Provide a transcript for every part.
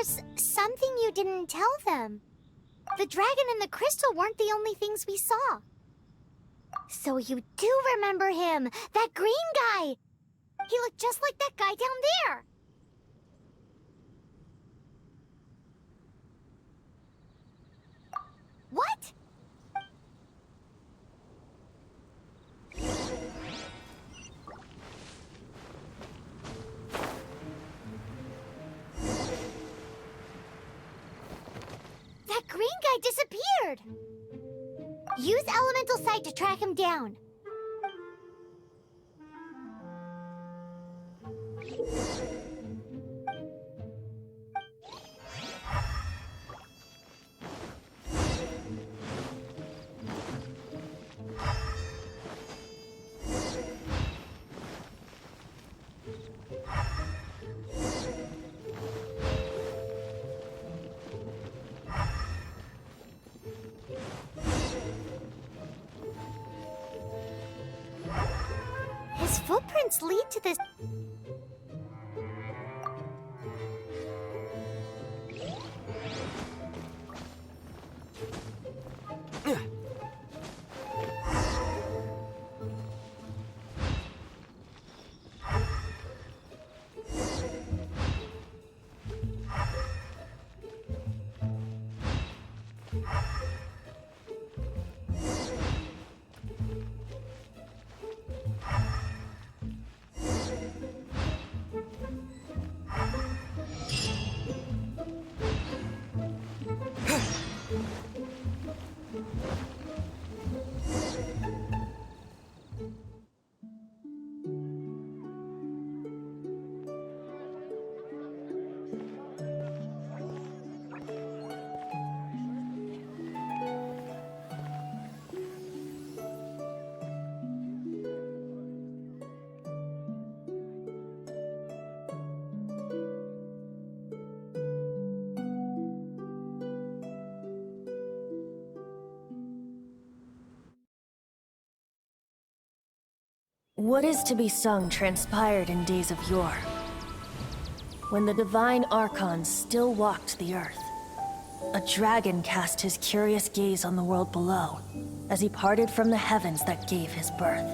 There's something you didn't tell them. The dragon and the crystal weren't the only things we saw. So you do remember him, that green guy! He looked just like that guy down there! What? That green guy disappeared! Use Elemental Sight to track him down. His footprints lead to this. What is to be sung transpired in days of yore, when the divine archons still walked the earth. A dragon cast his curious gaze on the world below, as he parted from the heavens that gave his birth.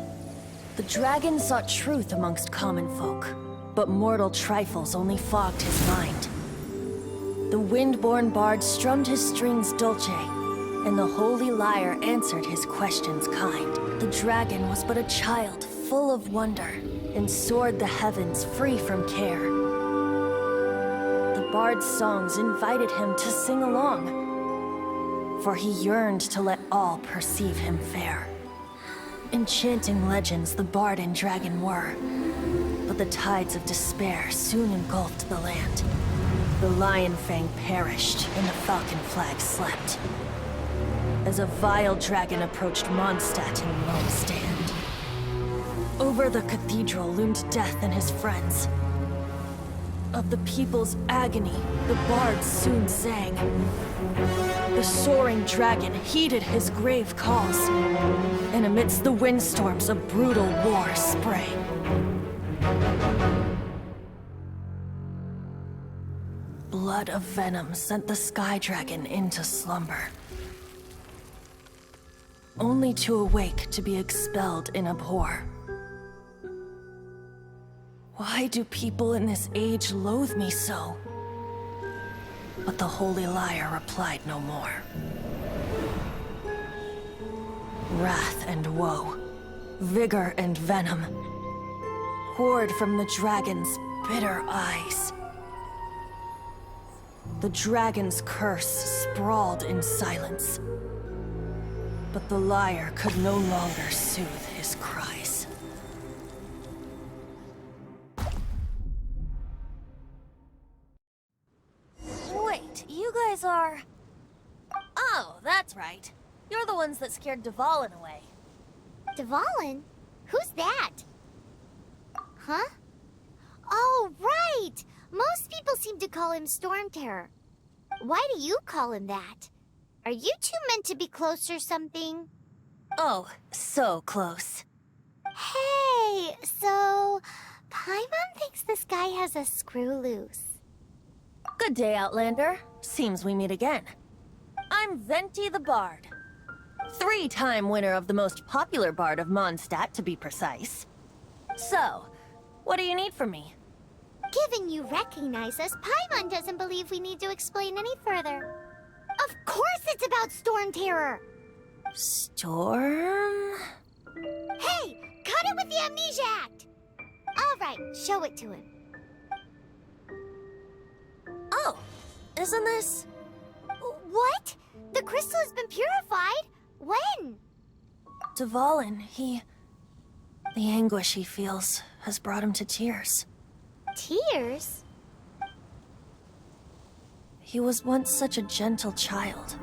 The dragon sought truth amongst common folk, but mortal trifles only fogged his mind. The wind-born bard strummed his strings dulce, and the holy lyre answered his questions kind. The dragon was but a child, full of wonder, and soared the heavens free from care. The bard's songs invited him to sing along, for he yearned to let all perceive him fair. Enchanting legends the bard and dragon were, but the tides of despair soon engulfed the land. The lion fang perished, and the falcon flag slept, as a vile dragon approached Mondstadt in lone stand. Over the cathedral loomed death and his friends. Of the people's agony, the bards soon sang. The soaring dragon heeded his grave calls, and amidst the windstorms a brutal war sprang. Blood of venom sent the sky dragon into slumber, only to awake to be expelled in abhor. Why do people in this age loathe me so? But the holy lyre replied no more. Wrath and woe, vigor and venom, poured from the dragon's bitter eyes. The dragon's curse sprawled in silence, but the lyre could no longer soothe his cries. Wait, you guys are... Oh, that's right. You're the ones that scared Dvalin away. Dvalin? Who's that? Huh? Oh, right! Most people seem to call him Storm Terror. Why do you call him that? Are you two meant to be close or something? Oh, so close. Hey, so... Paimon thinks this guy has a screw loose. Good day, Outlander. Seems we meet again. I'm Venti the Bard. 3-time winner of the most popular bard of Mondstadt, to be precise. So, what do you need from me? Given you recognize us, Paimon doesn't believe we need to explain any further. Of course it's about Storm Terror! Storm? Hey! Cut it with the Amnesia Act! Alright, show it to him. Oh, isn't this... What? The crystal has been purified? When? Dvalin, the anguish he feels has brought him to tears. Tears? He was once such a gentle child,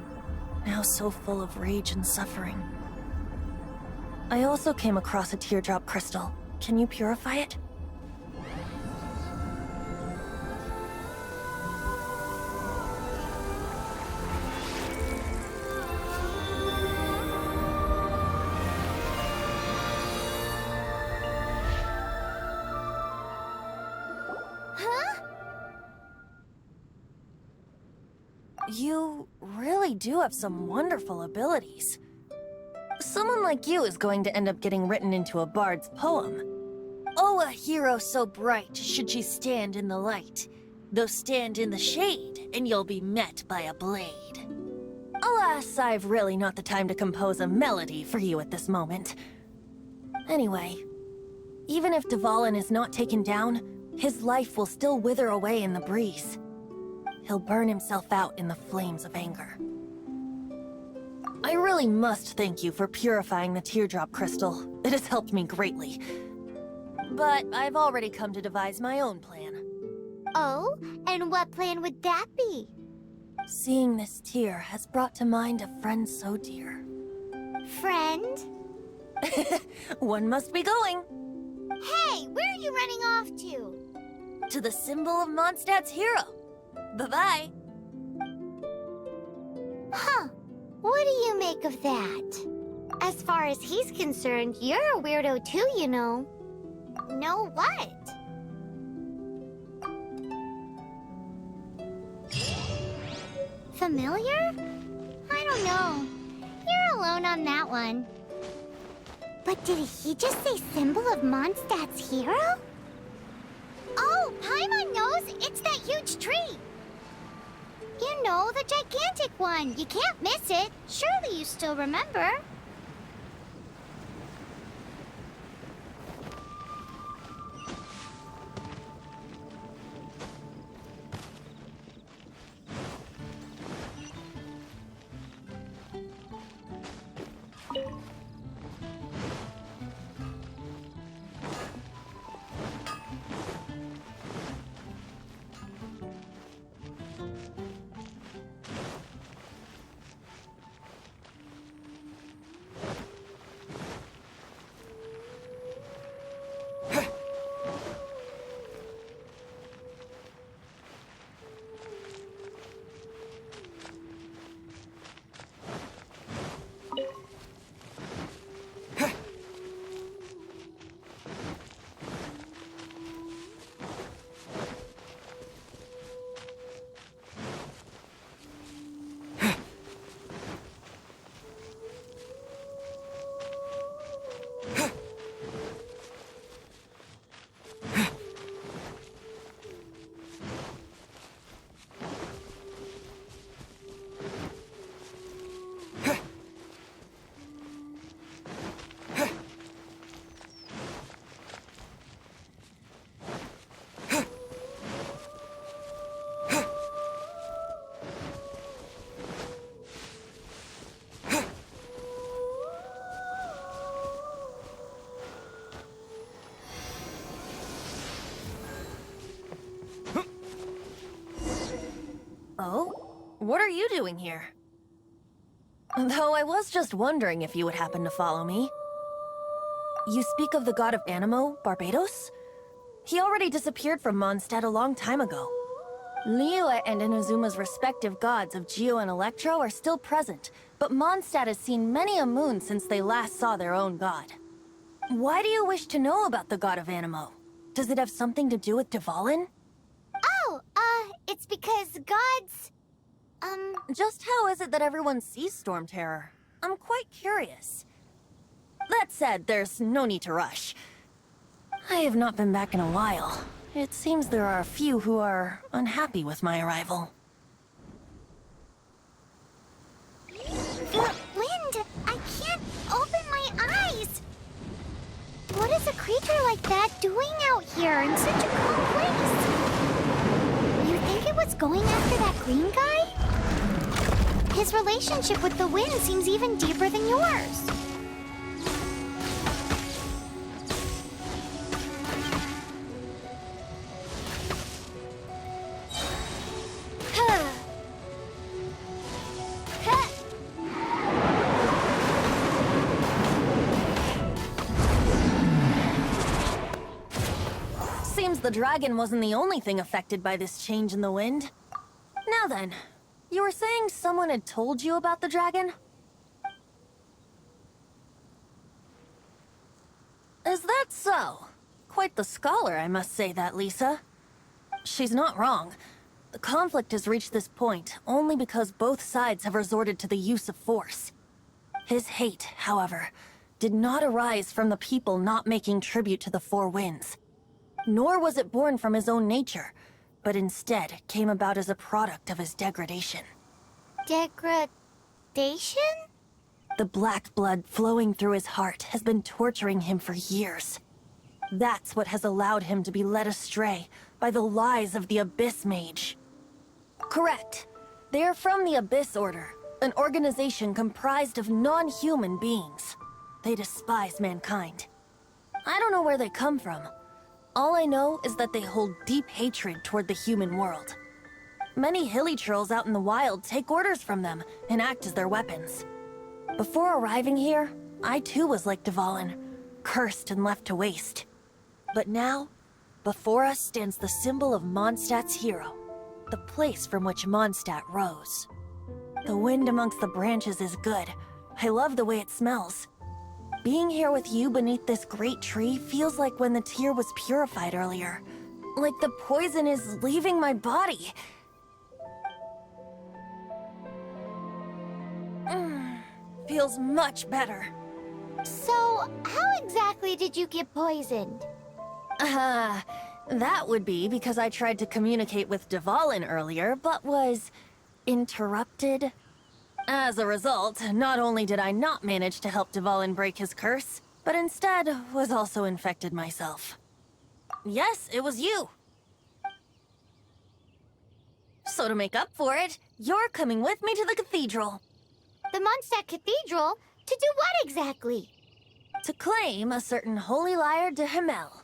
now so full of rage and suffering. I also came across a teardrop crystal. Can you purify it? You really do have some wonderful abilities. Someone like you is going to end up getting written into a bard's poem. Oh, a hero so bright should she stand in the light. Though stand in the shade, and you'll be met by a blade. Alas, I've really not the time to compose a melody for you at this moment. Anyway, even if Dvalin is not taken down, his life will still wither away in the breeze. He'll burn himself out in the flames of anger. I really must thank you for purifying the teardrop crystal. It has helped me greatly. But I've already come to devise my own plan. Oh? And what plan would that be? Seeing this tear has brought to mind a friend so dear. Friend? One must be going. Hey, where are you running off to? To the symbol of Mondstadt's hero. Bye-bye. Huh. What do you make of that? As far as he's concerned, you're a weirdo too, you know. Know what? Familiar? I don't know. You're alone on that one. But did he just say symbol of Mondstadt's hero? Oh, Paimon knows! It's that huge tree! You know, the gigantic one. You can't miss it. Surely you still remember. Oh? What are you doing here? Though I was just wondering if you would happen to follow me. You speak of the god of Animo, Barbados? He already disappeared from Mondstadt a long time ago. Liyue and Inazuma's respective gods of Geo and Electro are still present, but Mondstadt has seen many a moon since they last saw their own god. Why do you wish to know about the god of Animo? Does it have something to do with Dvalin? Oh, It's because gods... Just how is it that everyone sees Storm Terror? I'm quite curious. That said, there's no need to rush. I have not been back in a while. It seems there are a few who are unhappy with my arrival. The wind! I can't open my eyes! What is a creature like that doing out here in such a cold place? You think it was going after that green guy? His relationship with the wind seems even deeper than yours. Seems the dragon wasn't the only thing affected by this change in the wind. Now then, you were saying someone had told you about the dragon? Is that so? Quite the scholar, I must say that, Lisa. She's not wrong. The conflict has reached this point only because both sides have resorted to the use of force. His hate, however, did not arise from the people not making tribute to the Four Winds. Nor was it born from his own nature, but instead came about as a product of his degradation. Degradation? The black blood flowing through his heart has been torturing him for years. That's what has allowed him to be led astray by the lies of the Abyss Mage. Correct. They are from the Abyss Order, an organization comprised of non-human beings. They despise mankind. I don't know where they come from. All I know is that they hold deep hatred toward the human world. Many hilly trolls out in the wild take orders from them and act as their weapons. Before arriving here, I too was like Dvalin, cursed and left to waste. But now, before us stands the symbol of Mondstadt's hero, the place from which Mondstadt rose. The wind amongst the branches is good. I love the way it smells. Being here with you beneath this great tree feels like when the tear was purified earlier. Like the poison is leaving my body. Feels much better. So, how exactly did you get poisoned? That would be because I tried to communicate with Dvalin earlier, but was interrupted. As a result, not only did I not manage to help Dvalin break his curse, but instead was also infected myself. Yes, it was you. So to make up for it, you're coming with me to the cathedral. The Mondstadt Cathedral? To do what exactly? To claim a certain holy lyre de Himmel.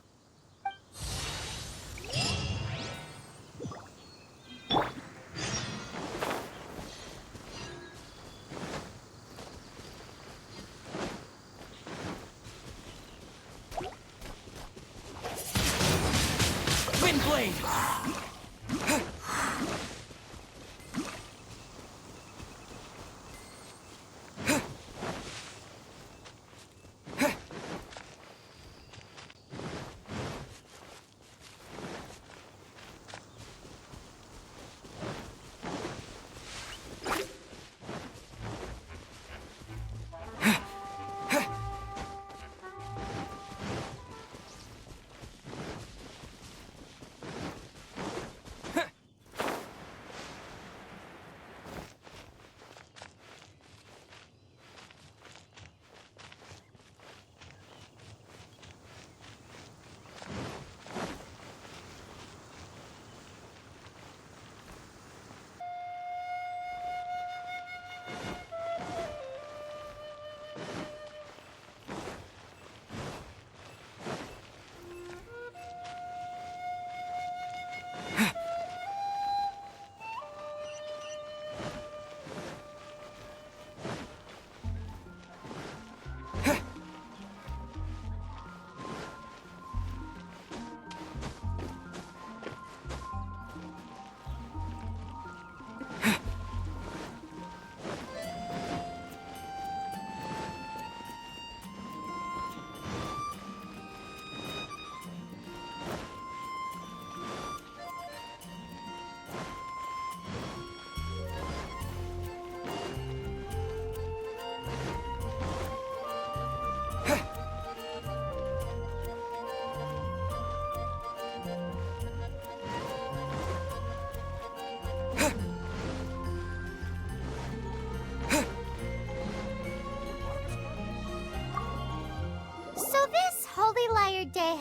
Windblade!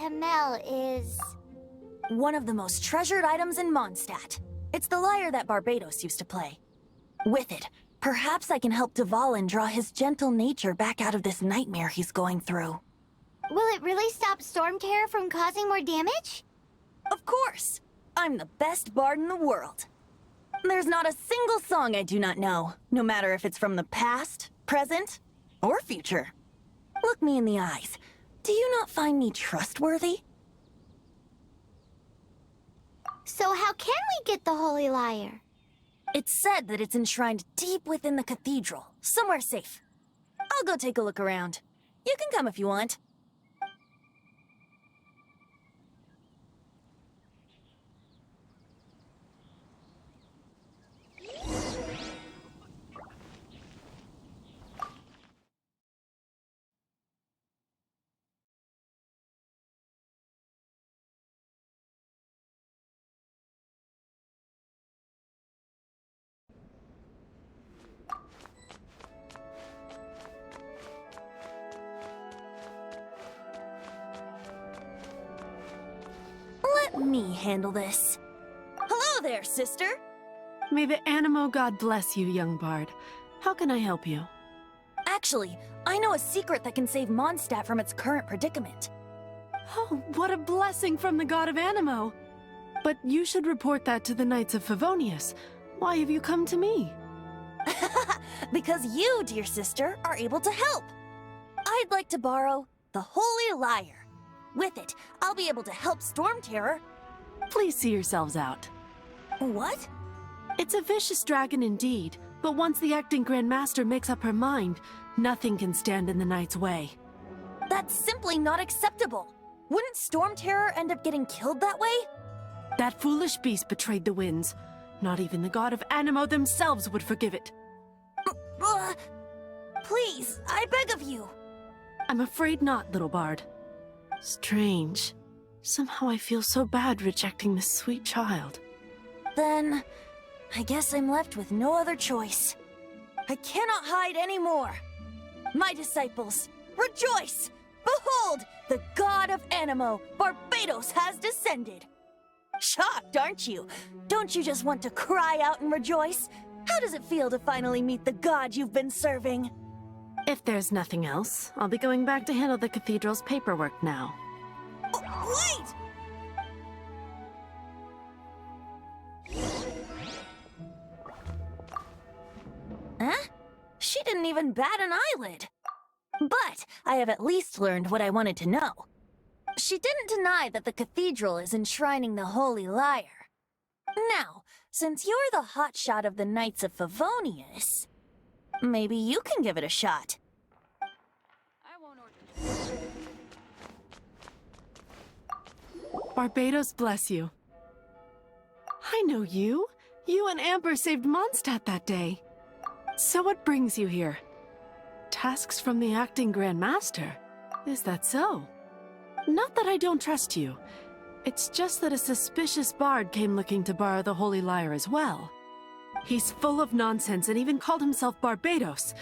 camel is... One of the most treasured items in Mondstadt. It's the lyre that Barbados used to play. With it, perhaps I can help Dvalin draw his gentle nature back out of this nightmare he's going through. Will it really stop Storm Terror from causing more damage? Of course! I'm the best bard in the world. There's not a single song I do not know, no matter if it's from the past, present, or future. Look me in the eyes. Do you not find me trustworthy? So how can we get the Holy Lyre? It's said that it's enshrined deep within the cathedral, somewhere safe. I'll go take a look around. You can come if you want. Let me handle this. Hello there, sister! May the Animo God bless you, young bard. How can I help you? Actually, I know a secret that can save Mondstadt from its current predicament. Oh, what a blessing from the god of Animo! But you should report that to the Knights of Favonius. Why have you come to me? Because you, dear sister, are able to help. I'd like to borrow the Holy Lyre. With it, I'll be able to help Storm Terror. Please see yourselves out. What? It's a vicious dragon indeed, but once the acting Grand Master makes up her mind, nothing can stand in the Knight's way. That's simply not acceptable. Wouldn't Storm Terror end up getting killed that way? That foolish beast betrayed the winds. Not even the god of Animo themselves would forgive it. Please, I beg of you. I'm afraid not, little bard. Strange. Somehow I feel so bad rejecting this sweet child. Then, I guess I'm left with no other choice. I cannot hide anymore. My disciples, rejoice! Behold, the god of Animo, Barbados, has descended. Shocked, aren't you? Don't you just want to cry out and rejoice? How does it feel to finally meet the god you've been serving? If there's nothing else, I'll be going back to handle the cathedral's paperwork now. Oh, wait! Huh? She didn't even bat an eyelid. But I have at least learned what I wanted to know. She didn't deny that the cathedral is enshrining the Holy Lyre. Now, since you're the hotshot of the Knights of Favonius, maybe you can give it a shot. Barbados bless you. I know you. You and Amber saved Mondstadt that day. So what brings you here? Tasks from the acting Grand Master? Is that so? Not that I don't trust you. It's just that a suspicious bard came looking to borrow the Holy Lyre as well. He's full of nonsense and even called himself Barbados.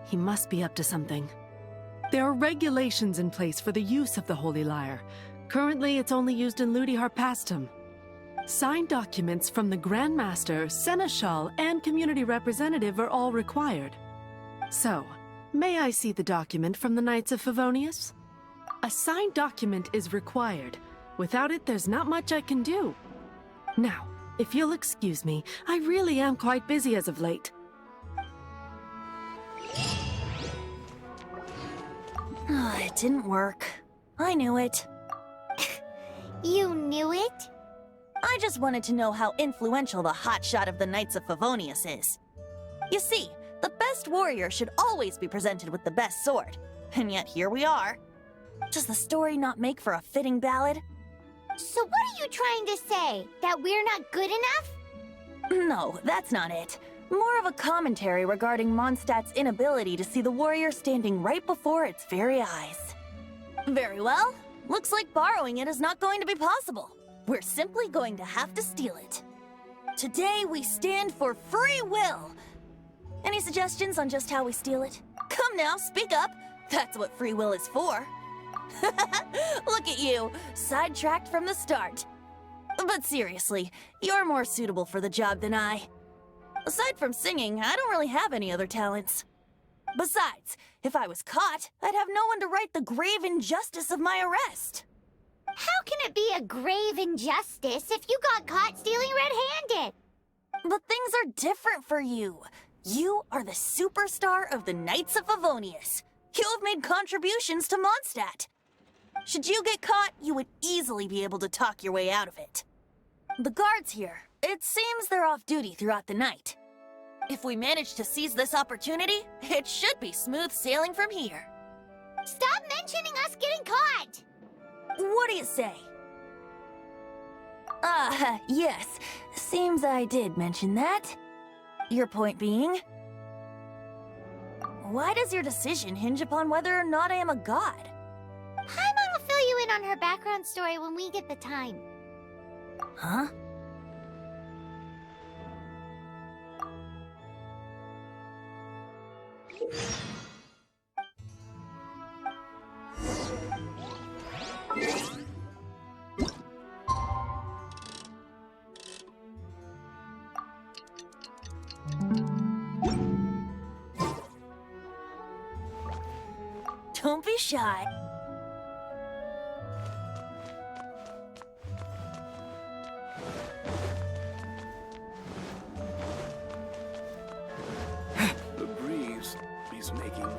He must be up to something. There are regulations in place for the use of the Holy Lyre. Currently, it's only used in Ludi Harpastum. Signed documents from the Grand Master, Seneschal, and Community Representative are all required. So, may I see the document from the Knights of Favonius? A signed document is required. Without it, there's not much I can do. Now, if you'll excuse me, I really am quite busy as of late. It didn't work. I knew it. You knew it? I just wanted to know how influential the hotshot of the Knights of Favonius is. You see, the best warrior should always be presented with the best sword. And yet here we are. Does the story not make for a fitting ballad? So what are you trying to say? That we're not good enough? No, that's not it. More of a commentary regarding Mondstadt's inability to see the warrior standing right before its very eyes. Very well. Looks like borrowing it is not going to be possible. We're simply going to have to steal it. Today we stand for free will. Any suggestions on just how we steal it? Come now, speak up. That's what free will is for. Look at you, sidetracked from the start. But seriously, you're more suitable for the job than I. Aside from singing, I don't really have any other talents. Besides, if I was caught, I'd have no one to right the grave injustice of my arrest. How can it be a grave injustice if you got caught stealing red-handed? But things are different for you. You are the superstar of the Knights of Favonius. You have made contributions to Mondstadt. Should you get caught, you would easily be able to talk your way out of it. The guards here, it seems they're off duty throughout the night. If we manage to seize this opportunity, it should be smooth sailing from here. Stop mentioning us getting caught! What do you say? Yes. Seems I did mention that. Your point being? Why does your decision hinge upon whether or not I am a god? Paimon will fill you in on her background story when we get the time. Huh? Don't be shy. The breeze is making me...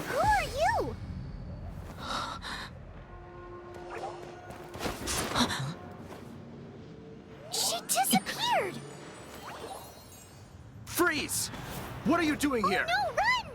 Who are you? She disappeared! Freeze! What are you doing here? No, run!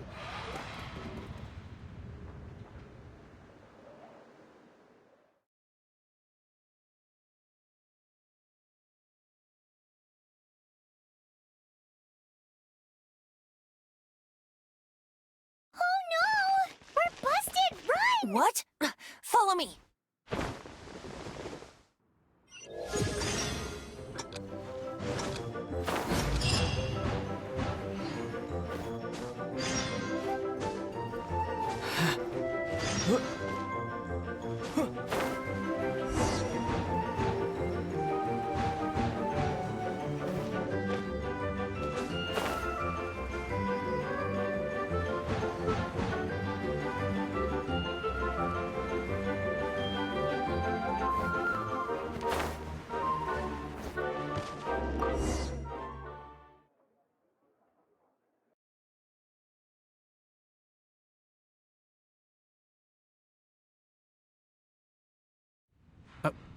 What? Follow me.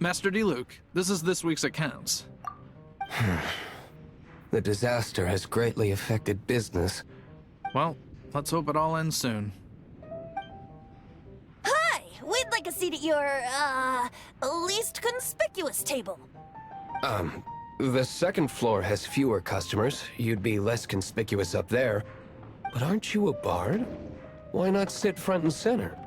Master Diluc, this is this week's accounts. The disaster has greatly affected business. Well, let's hope it all ends soon. Hi! We'd like a seat at your, least conspicuous table. The second floor has fewer customers. You'd be less conspicuous up there. But aren't you a bard? Why not sit front and center?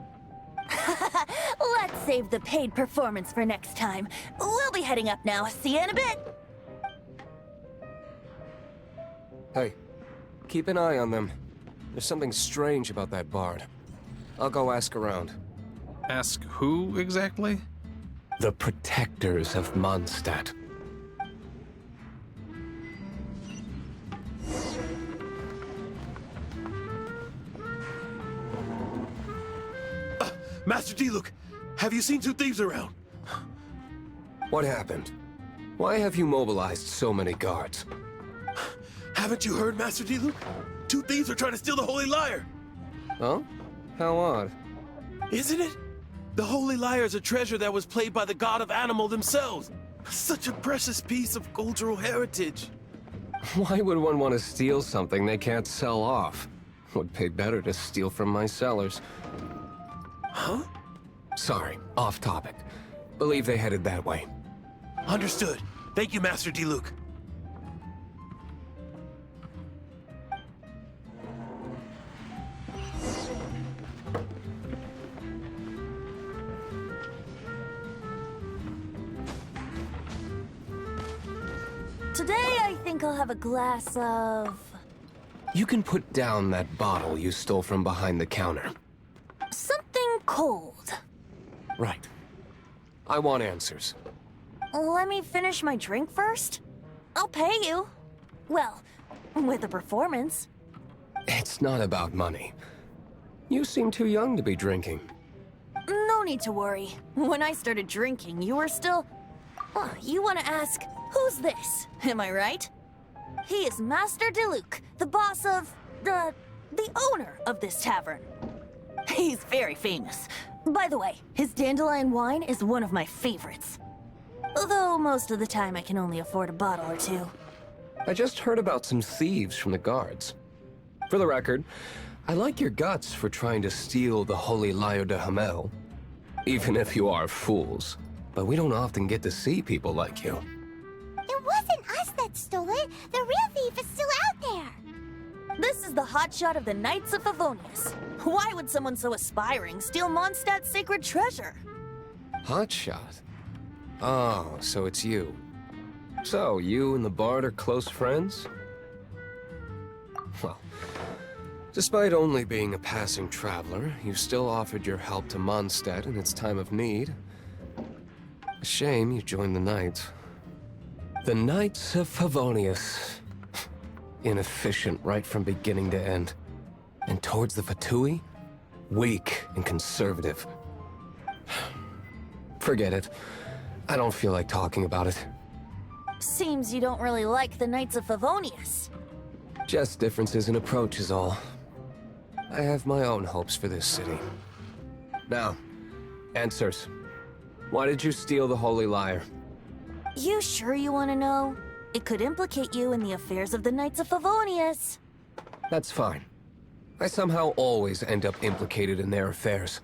Let's save the paid performance for next time. We'll be heading up now. See you in a bit. Hey, keep an eye on them. There's something strange about that bard. I'll go ask around. Ask who exactly? The protectors of Mondstadt. Master Diluc, have you seen two thieves around? What happened? Why have you mobilized so many guards? Haven't you heard, Master Diluc? Two thieves are trying to steal the Holy Lyre. Oh? How odd. Isn't it? The Holy Lyre is a treasure that was played by the god of animal themselves. Such a precious piece of cultural heritage. Why would one want to steal something they can't sell off? Would pay better to steal from my sellers. Huh? Sorry, off topic. Believe they headed that way. Understood. Thank you, Master Diluc. Today, I think I'll have a glass of... You can put down that bottle you stole from behind the counter. something cold. Right. I want answers. Let me finish my drink first. I'll pay you. Well, with a performance. It's not about money. You seem too young to be drinking. No need to worry. When I started drinking, you were still... Oh, you want to ask, who's this? Am I right? He is Master Diluc, the boss of... the owner of this tavern. He's very famous. By the way, his dandelion wine is one of my favorites. Although most of the time I can only afford a bottle or two. I just heard about some thieves from the guards. For the record, I like your guts for trying to steal the Holy Lyre de Hamel. Even if you are fools. But we don't often get to see people like you. It wasn't us that stole it. The real thief is still out there. This is the hotshot of the Knights of Favonius. Why would someone so aspiring steal Mondstadt's sacred treasure? Hotshot? Oh, so it's you. So, you and the Bard are close friends? Well, despite only being a passing traveler, you still offered your help to Mondstadt in its time of need. A shame you joined the Knights. The Knights of Favonius. Inefficient right from beginning to end. And towards the Fatui, weak and conservative. Forget it. I don't feel like talking about it. Seems you don't really like the Knights of Favonius. Just differences in approach is all. I have my own hopes for this city. Now, answers. Why did you steal the Holy Lyre? You sure you want to know? It could implicate you in the affairs of the Knights of Favonius. That's fine. I somehow always end up implicated in their affairs.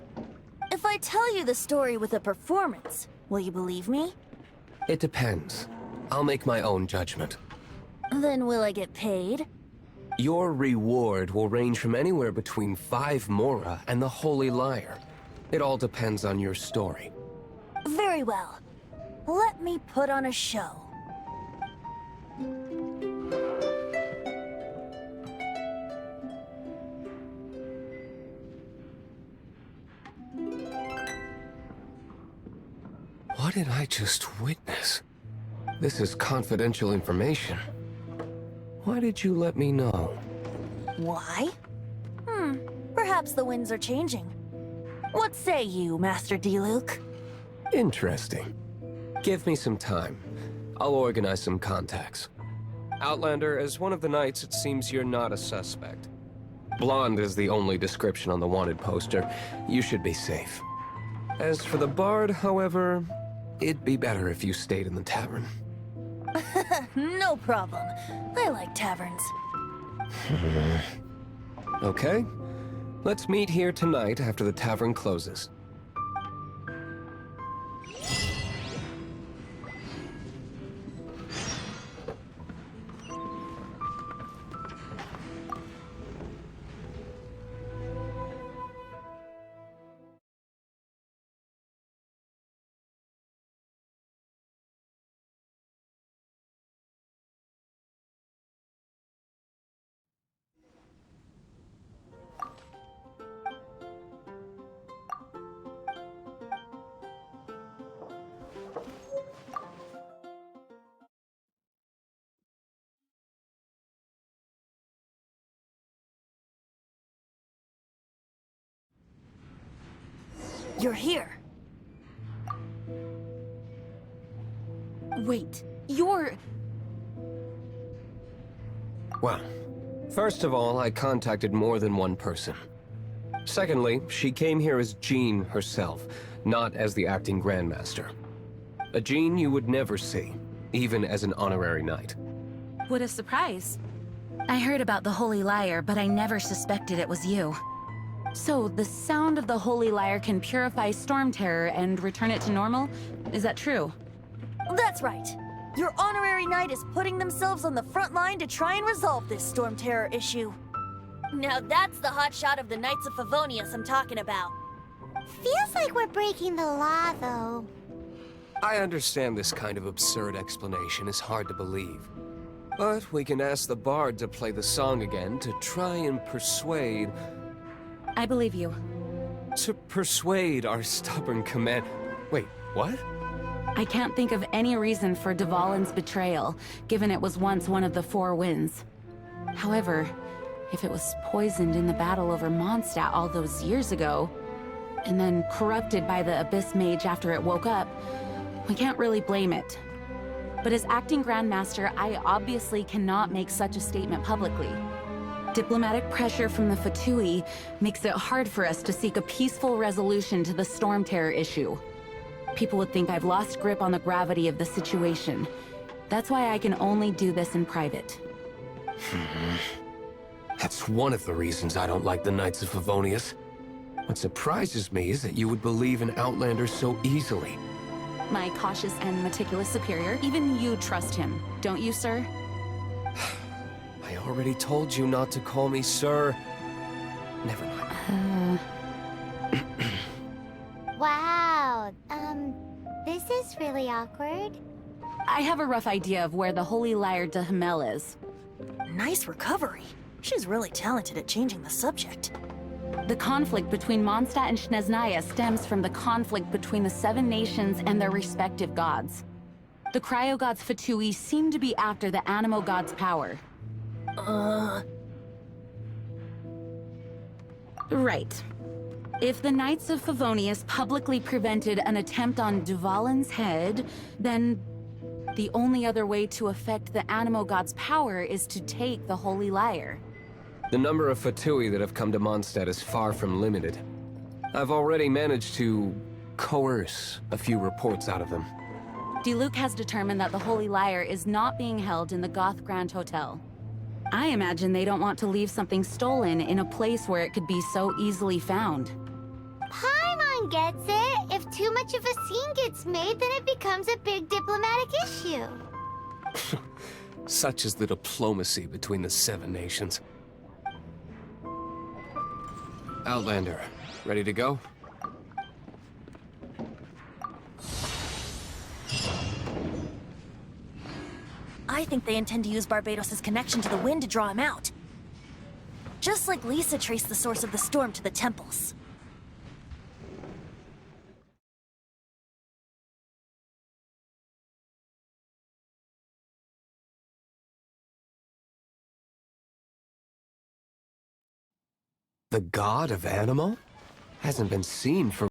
If I tell you the story with a performance, will you believe me? It depends. I'll make my own judgment. Then will I get paid? Your reward will range from anywhere between 5 mora and the Holy Lyre. It all depends on your story. Very well. Let me put on a show. What did I just witness? This is confidential information. Why did you let me know? Why? Perhaps the winds are changing. What say you, Master Diluc? Interesting. Give me some time. I'll organize some contacts. Outlander, as one of the knights, it seems you're not a suspect. Blonde is the only description on the wanted poster. You should be safe. As for the bard, however, it'd be better if you stayed in the tavern. No problem. I like taverns. Okay. Let's meet here tonight after the tavern closes. You're here. Wait, you're... Well, first of all, I contacted more than one person. Secondly, she came here as Jean herself, not as the acting Grandmaster. A Jean you would never see, even as an honorary knight. What a surprise. I heard about the Holy Lyre, but I never suspected it was you. So, the sound of the Holy Lyre can purify Storm Terror and return it to normal? Is that true? That's right. Your honorary knight is putting themselves on the front line to try and resolve this Storm Terror issue. Now that's the hotshot of the Knights of Favonius I'm talking about. Feels like we're breaking the law, though. I understand this kind of absurd explanation is hard to believe. But we can ask the bard to play the song again to try and persuade... I believe you. To persuade our stubborn command... Wait, what? I can't think of any reason for Dvalin's betrayal, given it was once one of the Four Winds. However, if it was poisoned in the battle over Mondstadt all those years ago, and then corrupted by the Abyss Mage after it woke up, we can't really blame it. But as acting Grandmaster, I obviously cannot make such a statement publicly. Diplomatic pressure from the Fatui makes it hard for us to seek a peaceful resolution to the Storm Terror issue. People would think I've lost grip on the gravity of the situation. That's why I can only do this in private. That's one of the reasons I don't like the Knights of Favonius. What surprises me is that you would believe in Outlander so easily. My cautious and meticulous superior, even you trust him, don't you, sir? I already told you not to call me sir. Never mind. Wow, this is really awkward. I have a rough idea of where the Holy Lyre de Himmel is. Nice recovery. She's really talented at changing the subject. The conflict between Mondstadt and Snezhnaya stems from the conflict between the Seven Nations and their respective gods. The Cryo-Gods Fatui seem to be after the Animo God's power. Right. If the Knights of Favonius publicly prevented an attempt on Dvalin's head, then the only other way to affect the Animo God's power is to take the Holy Lyre. The number of Fatui that have come to Mondstadt is far from limited. I've already managed to coerce a few reports out of them. Diluc has determined that the Holy Lyre is not being held in the Goth Grand Hotel. I imagine they don't want to leave something stolen in a place where it could be so easily found. Paimon gets it. If too much of a scene gets made, then it becomes a big diplomatic issue. Such is the diplomacy between the Seven Nations. Outlander, ready to go? I think they intend to use Barbados' connection to the wind to draw him out. Just like Lisa traced the source of the storm to the temples. The god of animal? Hasn't been seen for